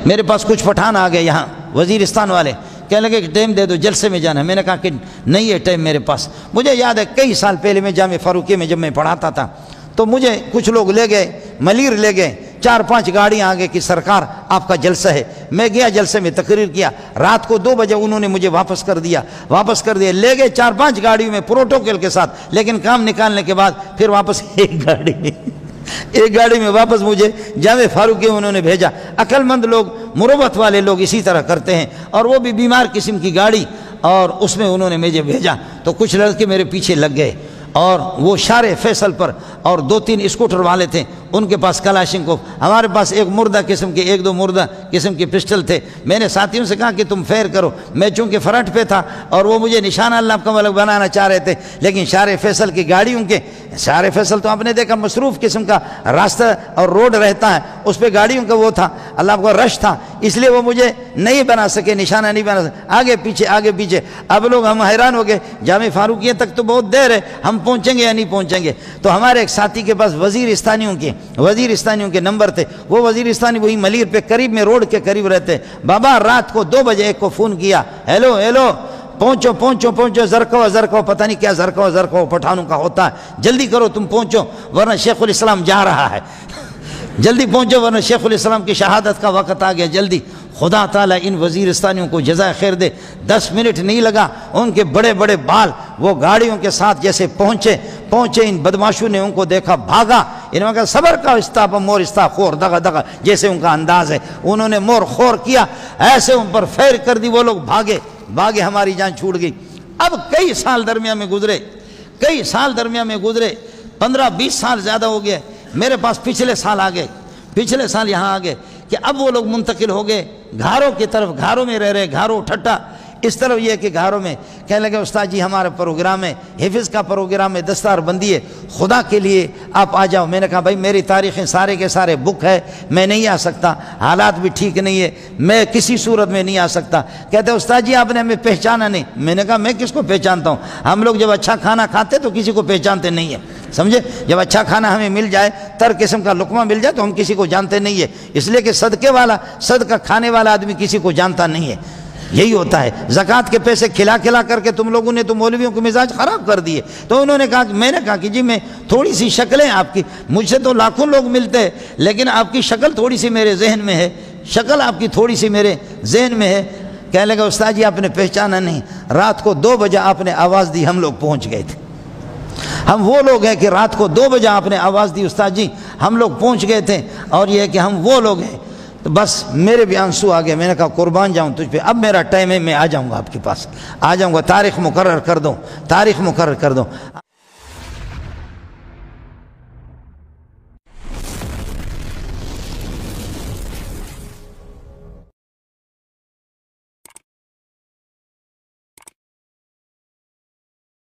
मेरे पास कुछ पठान आ गए यहाँ वजीरिस्तान वाले, कहने लगे कि टाइम दे दो, जलसे में जाना है। मैंने कहा कि नहीं है टाइम मेरे पास। मुझे याद है कई साल पहले मैं जामे फारूकी में जब मैं पढ़ाता था तो मुझे कुछ लोग ले गए, मलीर ले गए, 4-5 गाड़ियाँ आ गए कि सरकार आपका जलसा है। मैं गया, जलसे में तकरीर किया, रात को 2 बजे उन्होंने मुझे वापस कर दिया। ले गए 4-5 गाड़ियों में प्रोटोकॉल के साथ, लेकिन काम निकालने के बाद फिर वापस एक गाड़ी में वापस मुझे जामे फारूकी उन्होंने भेजा। अक्लमंद लोग, मुरवत वाले लोग इसी तरह करते हैं, और वो भी बीमार किस्म की गाड़ी, और उसमें उन्होंने मुझे भेजा। तो कुछ लड़के मेरे पीछे लग गए, और वो शारे फैसल पर, और 2-3 स्कूटर वाले थे, उनके पास कलाशिंकोव, हमारे पास एक मुर्दा किस्म के 1-2 मुर्दा किस्म के पिस्टल थे। मैंने साथियों से कहा कि तुम फेयर करो। मैं चूंकि फ्रंट पे था और वो मुझे निशाना अल्लाह का मलक बनाना चाह रहे थे, लेकिन शारे फैसल की गाड़ियों के, शारे फैसल तो आपने देखा मसरूफ किस्म का रास्ता और रोड रहता है, उस पर गाड़ियों का वो था, अल्लाह का रश था, इसलिए वो मुझे नहीं बना सके, निशाना नहीं बना सके, आगे पीछे। अब लोग हम हैरान हो गए, जामे फारूकी तक तो बहुत देर है, हम पहुंचेंगे या नहीं पहुंचेंगे। तो हमारे एक साथी के पास वजीरिस्तानियों के नंबर थे। वो वजीरिस्तानी वही मलीर पे करीब में, रोड के करीब रहते। बाबा रात को 2 बजे एक को फ़ोन किया, हेलो पहुंचो, जरको, पता नहीं क्या जरको पठानों का होता है, जल्दी करो तुम पहुंचो वरना शेखुल इस्लाम जा रहा है। जल्दी पहुंचो वरना शेखुल इस्लाम की शहादत का वक़्त आ गया, जल्दी। खुदा ताला इन वजीरिस्तानियों को जज़ाए खैर दे, 10 मिनट नहीं लगा, उनके बड़े बड़े बाल वो गाड़ियों के साथ जैसे पहुंचे। इन बदमाशों ने उनको देखा, भागा। इन्होंने कहा सबर का इस्ताब मोर इस्ता खोर, दगा जैसे उनका अंदाज है, उन्होंने मोर खोर किया, ऐसे उन पर फैर कर दी, वो लोग भागे, हमारी जान छूट गई। अब कई साल दरमियान में गुजरे, 15-20 साल ज़्यादा हो गए। मेरे पास पिछले साल यहाँ आ गए कि अब वो लोग मुंतकिल हो गए घारों की तरफ, घारों में रह रहे, घारों ठट्टा इस तरफ ये कि घारों में कहने लगे उस्ताद जी हमारा प्रोग्राम है, हिफ्ज़ का प्रोग्राम है, दस्तार बंदी है, खुदा के लिए आप आ जाओ। मैंने कहा भाई मेरी तारीख़ें सारे के सारे बुक है, मैं नहीं आ सकता, हालात भी ठीक नहीं है, मैं किसी सूरत में नहीं आ सकता। कहते उस्ताद जी आपने हमें पहचाना नहीं। मैंने कहा मैं किसको पहचानता हूँ, हम लोग जब अच्छा खाना खाते तो किसी को पहचानते नहीं है, समझे। जब अच्छा खाना हमें मिल जाए, तर किस्म का लुकमा मिल जाए तो हम किसी को जानते नहीं है, इसलिए कि सदका खाने वाला आदमी किसी को जानता नहीं है। यही होता है। ज़कात के पैसे खिला करके तुम लोगों ने तो मौलवियों को मिजाज ख़राब कर दिए। तो उन्होंने कहा कि मैंने कहा कि जी मैं थोड़ी सी शक्लें आपकी, मुझसे तो लाखों लोग मिलते हैं, लेकिन आपकी शक्ल थोड़ी सी मेरे जहन में है, शक्ल आपकी थोड़ी सी मेरे जहन में है। कहने लगा उस्ताद जी आपने पहचाना नहीं, रात को 2 बजे आपने आवाज़ दी, हम लोग पहुँच गए थे। हम वो लोग हैं कि रात को 2 बजे आपने आवाज़ दी उस्ताद जी, हम लोग पहुँच गए थे, और ये है कि हम वो लोग हैं। तो बस मेरे भी आंसू आ गए। मैंने कहा कुर्बान जाऊं तुझ पे, अब मेरा टाइम है, मैं आ जाऊंगा आपके पास, आ जाऊंगा, तारीख़ मुकर्रर कर दो।